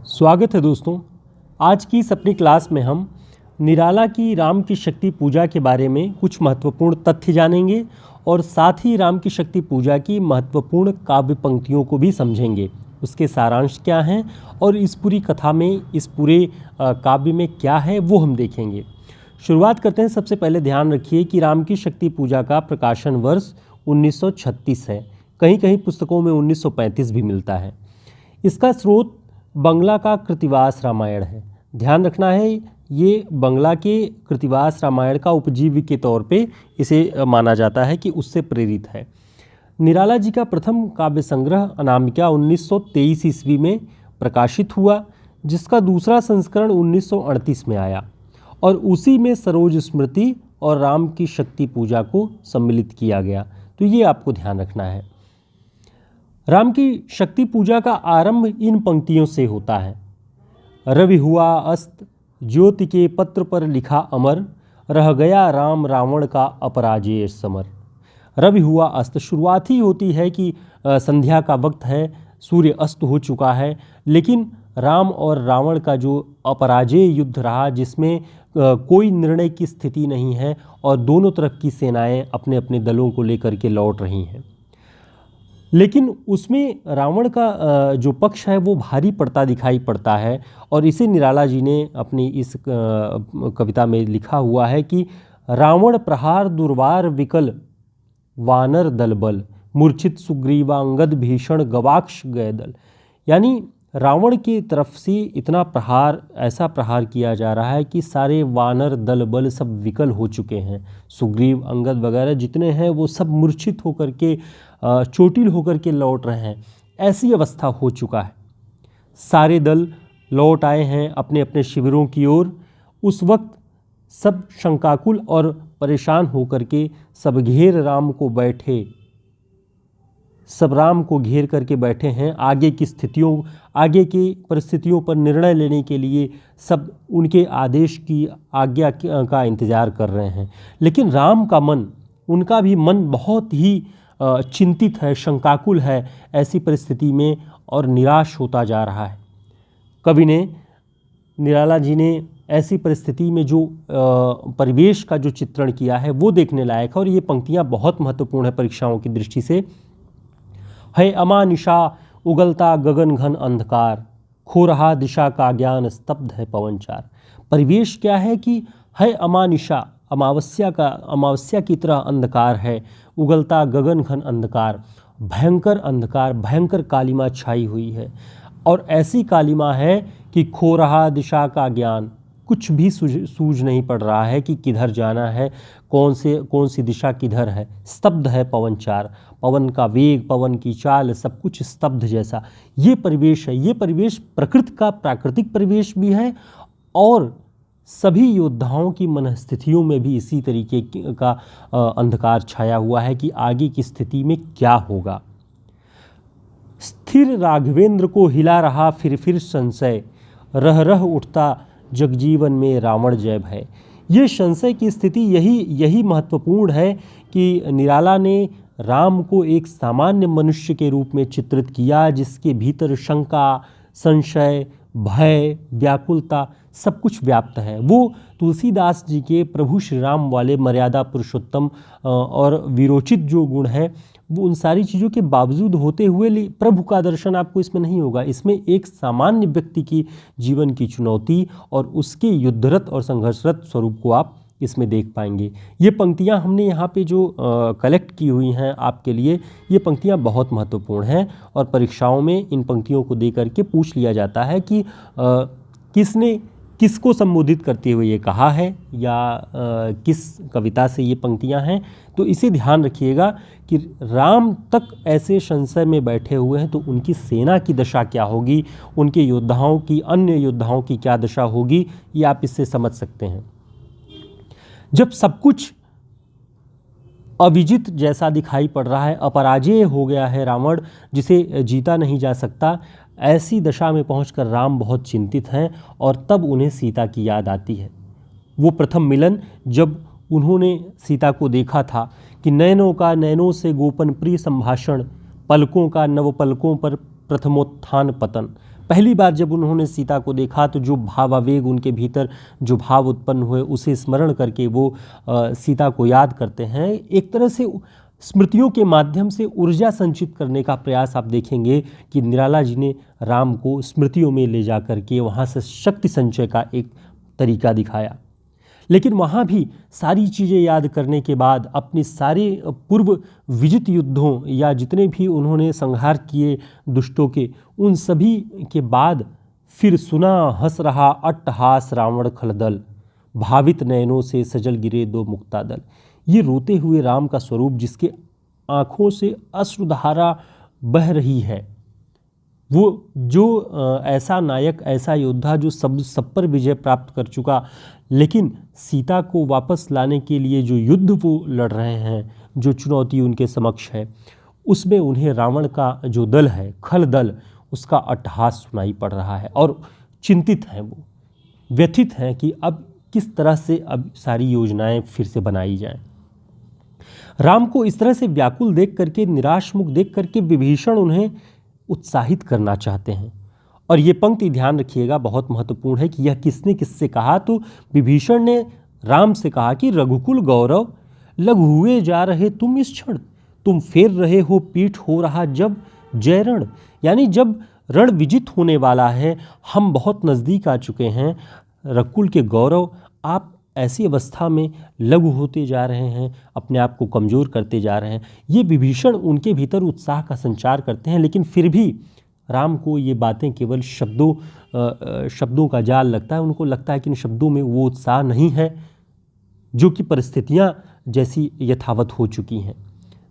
स्वागत है दोस्तों। आज की इस अपनी क्लास में हम निराला की राम की शक्ति पूजा के बारे में कुछ महत्वपूर्ण तथ्य जानेंगे और साथ ही राम की शक्ति पूजा की महत्वपूर्ण काव्य पंक्तियों को भी समझेंगे। उसके सारांश क्या हैं और इस पूरी कथा में, इस पूरे काव्य में क्या है वो हम देखेंगे। शुरुआत करते हैं। सबसे पहले ध्यान रखिए कि राम की शक्ति पूजा का प्रकाशन वर्ष 1936 है। कहीं कहीं पुस्तकों में 1935 भी मिलता है। इसका स्रोत बंगला का कृतिवास रामायण है। ध्यान रखना है, ये बंगला के कृतिवास रामायण का उपजीव्य के तौर पे इसे माना जाता है कि उससे प्रेरित है। निराला जी का प्रथम काव्य संग्रह अनामिका 1923 ईस्वी में प्रकाशित हुआ, जिसका दूसरा संस्करण 1938 में आया और उसी में सरोज स्मृति और राम की शक्ति पूजा को सम्मिलित किया गया। तो ये आपको ध्यान रखना है। राम की शक्ति पूजा का आरंभ इन पंक्तियों से होता है। रवि हुआ अस्त, ज्योति के पत्र पर लिखा अमर, रह गया राम रावण का अपराजेय समर। रवि हुआ अस्त, शुरुआत ही होती है कि संध्या का वक्त है, सूर्य अस्त हो चुका है, लेकिन राम और रावण का जो अपराजेय युद्ध रहा, जिसमें कोई निर्णय की स्थिति नहीं है और दोनों तरफ की सेनाएं अपने अपने दलों को लेकर के लौट रही हैं, लेकिन उसमें रावण का जो पक्ष है वो भारी पड़ता दिखाई पड़ता है। और इसे निराला जी ने अपनी इस कविता में लिखा हुआ है कि रावण प्रहार दुर्वार विकल, वानर दलबल, मूर्छित सुग्रीवांगद भीषण गवाक्ष गए दल। यानी रावण की तरफ से इतना प्रहार, ऐसा प्रहार किया जा रहा है कि सारे वानर दल बल सब विकल हो चुके हैं। सुग्रीव, अंगद वगैरह जितने हैं वो सब मूर्छित होकर के, चोटिल होकर के लौट रहे हैं। ऐसी अवस्था हो चुका है। सारे दल लौट आए हैं अपने अपने शिविरों की ओर। उस वक्त सब शंकाकुल और परेशान होकर के सब घेर राम को बैठे, सब राम को घेर करके बैठे हैं। आगे की परिस्थितियों पर निर्णय लेने के लिए सब उनके आदेश की, आज्ञा का इंतज़ार कर रहे हैं। लेकिन राम का मन, उनका भी मन बहुत ही चिंतित है, शंकाकुल है ऐसी परिस्थिति में और निराश होता जा रहा है। कवि ने, निराला जी ने ऐसी परिस्थिति में जो परिवेश का जो चित्रण किया है वो देखने लायक है। और ये पंक्तियाँ बहुत महत्वपूर्ण है परीक्षाओं की दृष्टि से। है अमानिशा उगलता गगन घन अंधकार, खो रहा दिशा का ज्ञान स्तब्ध है पवनचार। परिवेश क्या है कि है अमानिशा, अमावस्या की तरह अंधकार है, उगलता गगन घन अंधकार, भयंकर अंधकार, भयंकर कालिमा छाई हुई है। और ऐसी कालिमा है कि खो रहा दिशा का ज्ञान, कुछ भी सूझ नहीं पड़ रहा है कि किधर जाना है, कौन सी दिशा किधर है। स्तब्ध है पवनचार, पवन का वेग, पवन की चाल, सब कुछ स्तब्ध जैसा ये परिवेश है। ये परिवेश प्रकृति का प्राकृतिक परिवेश भी है और सभी योद्धाओं की मनस्थितियों में भी इसी तरीके का अंधकार छाया हुआ है कि आगे की स्थिति में क्या होगा। स्थिर राघवेंद्र को हिला रहा फिर संशय, रह रह उठता जगजीवन में रावण जय भय। ये संशय की स्थिति यही महत्वपूर्ण है कि निराला ने राम को एक सामान्य मनुष्य के रूप में चित्रित किया, जिसके भीतर शंका, संशय, भय, व्याकुलता सब कुछ व्याप्त है। वो तुलसीदास जी के प्रभु श्री राम वाले मर्यादा पुरुषोत्तम और विरोचित जो गुण है, वो उन सारी चीज़ों के बावजूद होते हुए प्रभु का दर्शन आपको इसमें नहीं होगा। इसमें एक सामान्य व्यक्ति की जीवन की चुनौती और उसके युद्धरत और संघर्षरत स्वरूप को आप इसमें देख पाएंगे। ये पंक्तियाँ हमने यहाँ पे जो कलेक्ट की हुई हैं आपके लिए, ये पंक्तियाँ बहुत महत्वपूर्ण हैं और परीक्षाओं में इन पंक्तियों को दे करके पूछ लिया जाता है कि किसने किसको संबोधित करते हुए ये कहा है या किस कविता से ये पंक्तियाँ हैं। तो इसे ध्यान रखिएगा कि राम तक ऐसे संशय में बैठे हुए हैं तो उनकी सेना की दशा क्या होगी, उनके योद्धाओं की, अन्य योद्धाओं की क्या दशा होगी, ये आप इससे समझ सकते हैं। जब सब कुछ अविजित जैसा दिखाई पड़ रहा है, अपराजेय हो गया है रावण, जिसे जीता नहीं जा सकता, ऐसी दशा में पहुंचकर राम बहुत चिंतित हैं और तब उन्हें सीता की याद आती है। वो प्रथम मिलन जब उन्होंने सीता को देखा था कि नयनों का नयनों से गोपन प्रिय संभाषण, पलकों का नव पलकों पर प्रथमोत्थान पतन। पहली बार जब उन्होंने सीता को देखा तो जो भावावेग उनके भीतर जो भाव उत्पन्न हुए उसे स्मरण करके वो सीता को याद करते हैं। एक तरह से स्मृतियों के माध्यम से ऊर्जा संचित करने का प्रयास आप देखेंगे कि निराला जी ने राम को स्मृतियों में ले जा करके वहाँ से शक्ति संचय का एक तरीका दिखाया। लेकिन वहाँ भी सारी चीज़ें याद करने के बाद अपने सारे पूर्व विजित युद्धों या जितने भी उन्होंने संहार किए दुष्टों के, उन सभी के बाद फिर सुना हंस रहा अट्टहास रावण खलदल, भावित नयनों से सजल गिरे दो मुक्तादल। ये रोते हुए राम का स्वरूप जिसके आँखों से अश्रुधारा बह रही है, वो जो ऐसा नायक, ऐसा योद्धा जो सब पर विजय प्राप्त कर चुका, लेकिन सीता को वापस लाने के लिए जो युद्ध वो लड़ रहे हैं, जो चुनौती उनके समक्ष है, उसमें उन्हें रावण का जो दल है, खल दल, उसका अट्टहास सुनाई पड़ रहा है और चिंतित हैं, वो व्यथित हैं कि अब किस तरह से अब सारी योजनाएं फिर से बनाई जाएं। राम को इस तरह से व्याकुल देख करके, निराश मुख देख करके विभीषण उन्हें उत्साहित करना चाहते हैं। और ये पंक्ति ध्यान रखिएगा, बहुत महत्वपूर्ण है कि यह किसने किससे कहा। तो विभीषण ने राम से कहा कि रघुकुल गौरव लघु हुए जा रहे तुम इस क्षण, तुम फेर रहे हो पीठ हो रहा जब जय रण। यानी जब रण विजित होने वाला है, हम बहुत नज़दीक आ चुके हैं, रघुकुल के गौरव आप ऐसी अवस्था में लघु होते जा रहे हैं, अपने आप को कमज़ोर करते जा रहे हैं। ये विभीषण उनके भीतर उत्साह का संचार करते हैं, लेकिन फिर भी राम को ये बातें केवल शब्दों का जाल लगता है। उनको लगता है कि इन शब्दों में वो उत्साह नहीं है जो कि परिस्थितियाँ जैसी यथावत हो चुकी हैं।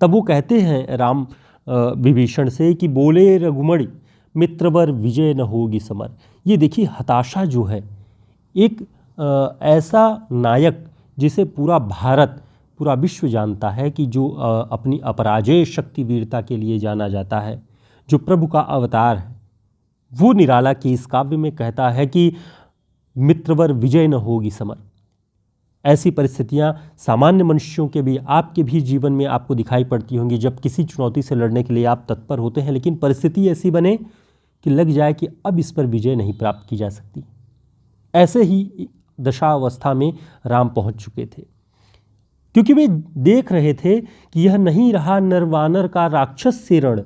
तब वो कहते हैं राम विभीषण से कि बोले रघुमणि मित्रवर विजय न होगी समर। ये देखिए हताशा जो है, एक ऐसा नायक जिसे पूरा भारत, पूरा विश्व जानता है कि जो अपनी अपराजेय शक्ति वीरता के लिए जाना जाता है, जो प्रभु का अवतार है, वो निराला के इस काव्य में कहता है कि मित्रवर विजय न होगी समर। ऐसी परिस्थितियां सामान्य मनुष्यों के भी, आपके भी जीवन में आपको दिखाई पड़ती होंगी, जब किसी चुनौती से लड़ने के लिए आप तत्पर होते हैं, लेकिन परिस्थिति ऐसी बने कि लग जाए कि अब इस पर विजय नहीं प्राप्त की जा सकती। ऐसे ही दशावस्था में राम पहुंच चुके थे, क्योंकि वे देख रहे थे कि यह नहीं रहा नरवानर का राक्षस से रण,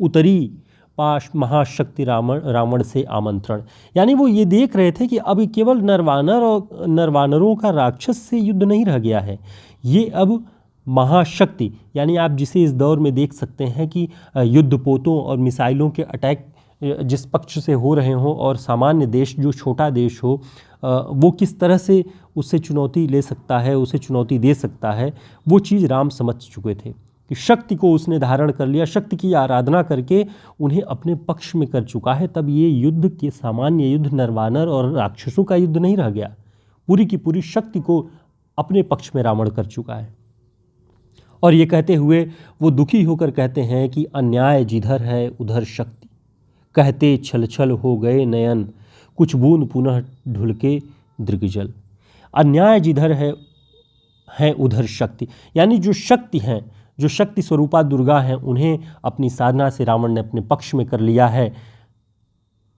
उतरी पाश महाशक्ति रावण से आमंत्रण। यानी वो ये देख रहे थे कि अब केवल नरवानर और नरवानरों का राक्षस से युद्ध नहीं रह गया है, ये अब महाशक्ति, यानी आप जिसे इस दौर में देख सकते हैं कि युद्धपोतों और मिसाइलों के अटैक जिस पक्ष से हो रहे हों, और सामान्य देश जो छोटा देश हो वो किस तरह से उससे चुनौती ले सकता है, उसे चुनौती दे सकता है, वो चीज़ राम समझ चुके थे कि शक्ति को उसने धारण कर लिया, शक्ति की आराधना करके उन्हें अपने पक्ष में कर चुका है। तब ये युद्ध के सामान्य युद्ध नरवानर और राक्षसों का युद्ध नहीं रह गया, पूरी की पूरी शक्ति को अपने पक्ष में रावण कर चुका है। और ये कहते हुए वो दुखी होकर कहते हैं कि अन्याय जिधर है उधर शक्ति, कहते छल छल हो गए नयन, कुछ बूंद पुनः ढुलके दृग्जल। अन्याय जिधर है उधर शक्ति, यानी जो शक्ति हैं, जो शक्ति स्वरूपा दुर्गा हैं, उन्हें अपनी साधना से रावण ने अपने पक्ष में कर लिया है।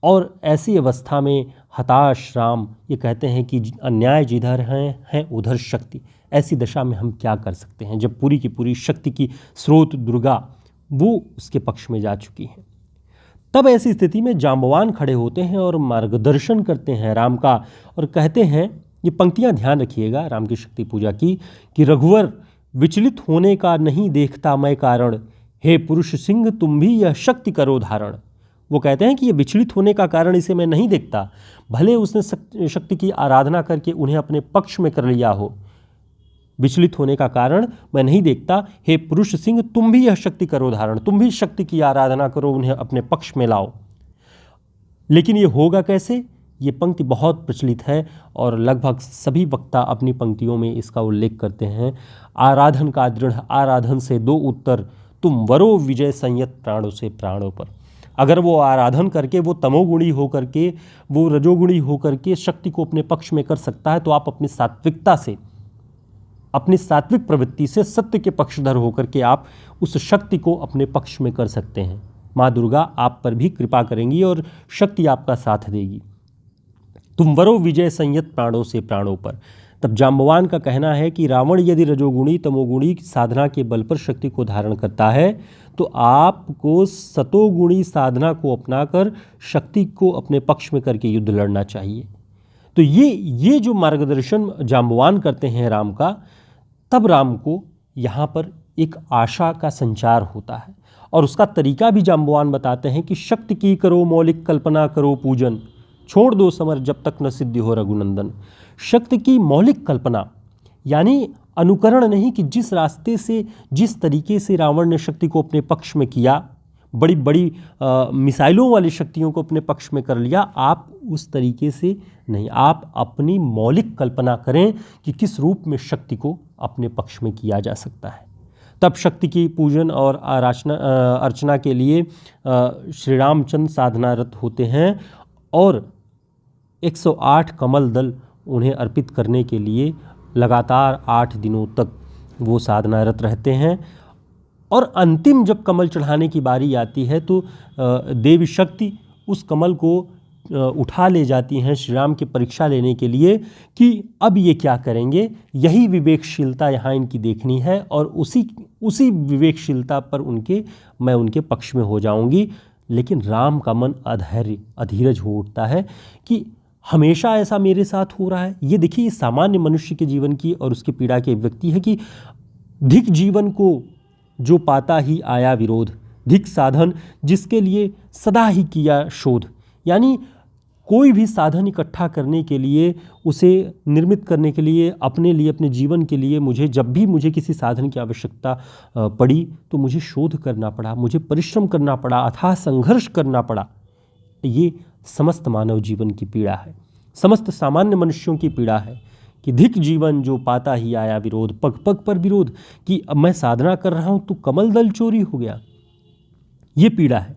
और ऐसी अवस्था में हताश राम ये कहते हैं कि अन्याय जिधर है उधर शक्ति। ऐसी दशा में हम क्या कर सकते हैं जब पूरी की पूरी शक्ति की स्रोत दुर्गा वो उसके पक्ष में जा चुकी हैं। तब ऐसी स्थिति में जांबवान खड़े होते हैं और मार्गदर्शन करते हैं राम का, और कहते हैं, ये पंक्तियां ध्यान रखिएगा राम की शक्ति पूजा की, कि रघुवर विचलित होने का नहीं देखता मैं कारण, हे पुरुष सिंह तुम भी यह शक्ति करो धारण। वो कहते हैं कि ये विचलित होने का कारण इसे मैं नहीं देखता, भले उसने शक्ति की आराधना करके उन्हें अपने पक्ष में कर लिया हो, विचलित होने का कारण मैं नहीं देखता। हे पुरुष सिंह तुम भी यह शक्ति करो धारण, तुम भी शक्ति की आराधना करो, उन्हें अपने पक्ष में लाओ। लेकिन ये होगा कैसे? ये पंक्ति बहुत प्रचलित है और लगभग सभी वक्ता अपनी पंक्तियों में इसका उल्लेख करते हैं। आराधन का दृढ़ आराधन से दो उत्तर, तुम वरो विजय संयत प्राणों से प्राणों पर। अगर वो आराधन करके, वो तमोगुणी होकर के, वो रजोगुणी होकर के शक्ति को अपने पक्ष में कर सकता है, तो आप अपनी सात्विकता से, अपनी सात्विक प्रवृत्ति से, सत्य के पक्षधर होकर के आप उस शक्ति को अपने पक्ष में कर सकते हैं। माँ दुर्गा आप पर भी कृपा करेंगी और शक्ति आपका साथ देगी। तुम वरो विजय संयत प्राणों से प्राणों पर। तब जाम्बवान का कहना है कि रावण यदि रजोगुणी तमोगुणी साधना के बल पर शक्ति को धारण करता है तो आपको सतोगुणी साधना को अपनाकर शक्ति को अपने पक्ष में करके युद्ध लड़ना चाहिए। तो ये जो मार्गदर्शन जाम्बवान करते हैं राम का, तब राम को यहाँ पर एक आशा का संचार होता है और उसका तरीका भी जाम्बवान बताते हैं कि शक्ति की करो मौलिक कल्पना करो पूजन, छोड़ दो समर जब तक न सिद्धि हो रघुनंदन। शक्ति की मौलिक कल्पना यानी अनुकरण नहीं, कि जिस रास्ते से जिस तरीके से रावण ने शक्ति को अपने पक्ष में किया, बड़ी बड़ी मिसाइलों वाली शक्तियों को अपने पक्ष में कर लिया, आप उस तरीके से नहीं, आप अपनी मौलिक कल्पना करें कि किस रूप में शक्ति को अपने पक्ष में किया जा सकता है। तब शक्ति की पूजन और अर्चना के लिए श्री रामचंद्र साधनारत होते हैं और 108 कमल दल उन्हें अर्पित करने के लिए लगातार 8 दिनों तक वो साधनारत रहते हैं। और अंतिम जब कमल चढ़ाने की बारी आती है तो देवी शक्ति उस कमल को उठा ले जाती हैं श्री राम की परीक्षा लेने के लिए कि अब ये क्या करेंगे। यही विवेकशीलता यहाँ इनकी देखनी है और उसी विवेकशीलता पर मैं उनके पक्ष में हो जाऊंगी। लेकिन राम का मन अधीरज हो उठता है कि हमेशा ऐसा मेरे साथ हो रहा है। ये देखिए सामान्य मनुष्य के जीवन की और उसकी पीड़ा के व्यक्ति है कि धिक जीवन को जो पाता ही आया विरोध, धिक साधन जिसके लिए सदा ही किया शोध। यानी कोई भी साधन इकट्ठा करने के लिए, उसे निर्मित करने के लिए, अपने लिए, अपने जीवन के लिए जब भी मुझे किसी साधन की आवश्यकता पड़ी तो मुझे शोध करना पड़ा, मुझे परिश्रम करना पड़ा, अथाह संघर्ष करना पड़ा। ये समस्त मानव जीवन की पीड़ा है, समस्त सामान्य मनुष्यों की पीड़ा है कि धिक जीवन जो पाता ही आया विरोध, पग पग पर विरोध, कि अब मैं साधना कर रहा हूँ तो कमल दल चोरी हो गया। ये पीड़ा है।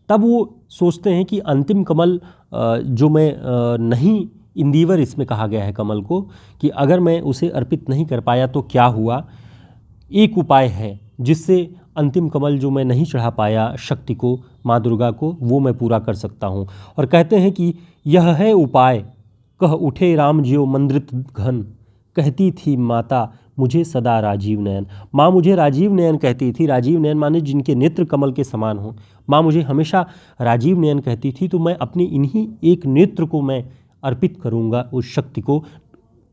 तब वो सोचते हैं कि अंतिम कमल जो मैं नहीं, इंदिवर इसमें कहा गया है कमल को, कि अगर मैं उसे अर्पित नहीं कर पाया तो क्या हुआ। एक उपाय है जिससे अंतिम कमल जो मैं नहीं चढ़ा पाया शक्ति को, माँ दुर्गा को, वो मैं पूरा कर सकता हूँ। और कहते हैं कि यह है उपाय, कह उठे राम ज्यों मंद्रित घन, कहती थी माता मुझे सदा राजीव नयन। माँ मुझे राजीव नयन कहती थी। राजीव नयन माने जिनके नेत्र कमल के समान हो। माँ मुझे हमेशा राजीव नयन कहती थी, तो मैं अपनी इन्हीं एक नेत्र को मैं अर्पित करूँगा उस शक्ति को।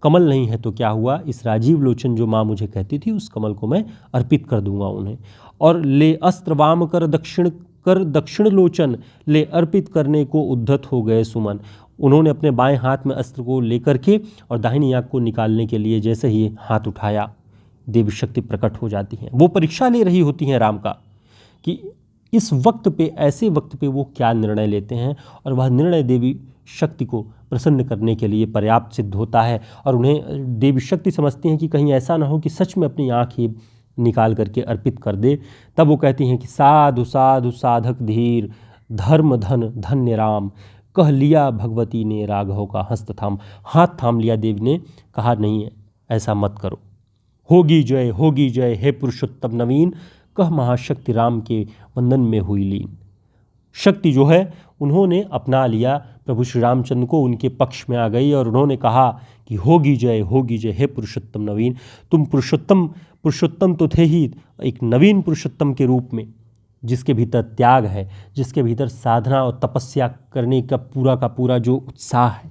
कमल नहीं है तो क्या हुआ, इस राजीव लोचन जो माँ मुझे कहती थी उस कमल को मैं अर्पित कर दूंगा उन्हें। और ले अस्त्र वाम कर दक्षिण लोचन, ले अर्पित करने को उद्धत हो गए सुमन। उन्होंने अपने बाएं हाथ में अस्त्र को लेकर के और दाहिनी आंख को निकालने के लिए जैसे ही हाथ उठाया, देवी शक्ति प्रकट हो जाती हैं। वो परीक्षा ले रही होती हैं राम का कि इस वक्त पे, ऐसे वक्त पे वो क्या निर्णय लेते हैं, और वह निर्णय देवी शक्ति को प्रसन्न करने के लिए पर्याप्त सिद्ध होता है। और उन्हें देवी शक्ति समझती हैं कि कहीं ऐसा ना हो कि सच में अपनी आँख ही निकाल करके अर्पित कर दे। तब वो कहती हैं कि साधु साधु साधक धीर, धर्म धन धन्य राम, कह लिया भगवती ने राघव का हस्त थाम। हाथ थाम लिया देवी ने, कहा नहीं ऐसा मत करो, होगी जय हे पुरुषोत्तम नवीन, कह महाशक्ति राम के वंदन में हुई लीन। शक्ति जो है उन्होंने अपना लिया, प्रभु श्री रामचंद्र को उनके पक्ष में आ गई और उन्होंने कहा कि होगी जय हे पुरुषोत्तम नवीन। तुम पुरुषोत्तम तो थे ही, एक नवीन पुरुषोत्तम के रूप में, जिसके भीतर त्याग है, जिसके भीतर साधना और तपस्या करने का पूरा जो उत्साह है,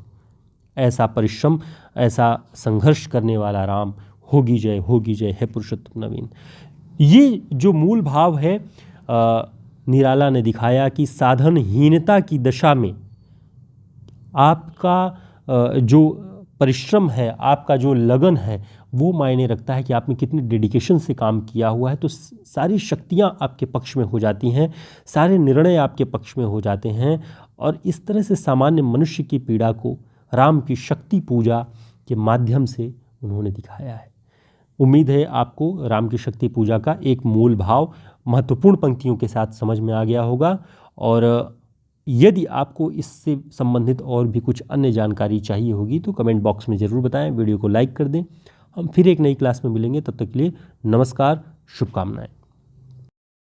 ऐसा परिश्रम, ऐसा संघर्ष करने वाला राम, होगी जय हे पुरुषोत्तम नवीन। ये जो मूल भाव है निराला ने दिखाया कि साधनहीनता की दशा में आपका जो परिश्रम है, आपका जो लगन है, वो मायने रखता है कि आपने कितनी डेडिकेशन से काम किया हुआ है। तो सारी शक्तियाँ आपके पक्ष में हो जाती हैं, सारे निर्णय आपके पक्ष में हो जाते हैं। और इस तरह से सामान्य मनुष्य की पीड़ा को राम की शक्ति पूजा के माध्यम से उन्होंने दिखाया है। उम्मीद है आपको राम की शक्ति पूजा का एक मूल भाव महत्वपूर्ण पंक्तियों के साथ समझ में आ गया होगा। और यदि आपको इससे संबंधित और भी कुछ अन्य जानकारी चाहिए होगी तो कमेंट बॉक्स में ज़रूर बताएं, वीडियो को लाइक कर दें। हम फिर एक नई क्लास में मिलेंगे, तब तक के लिए नमस्कार, शुभकामनाएं।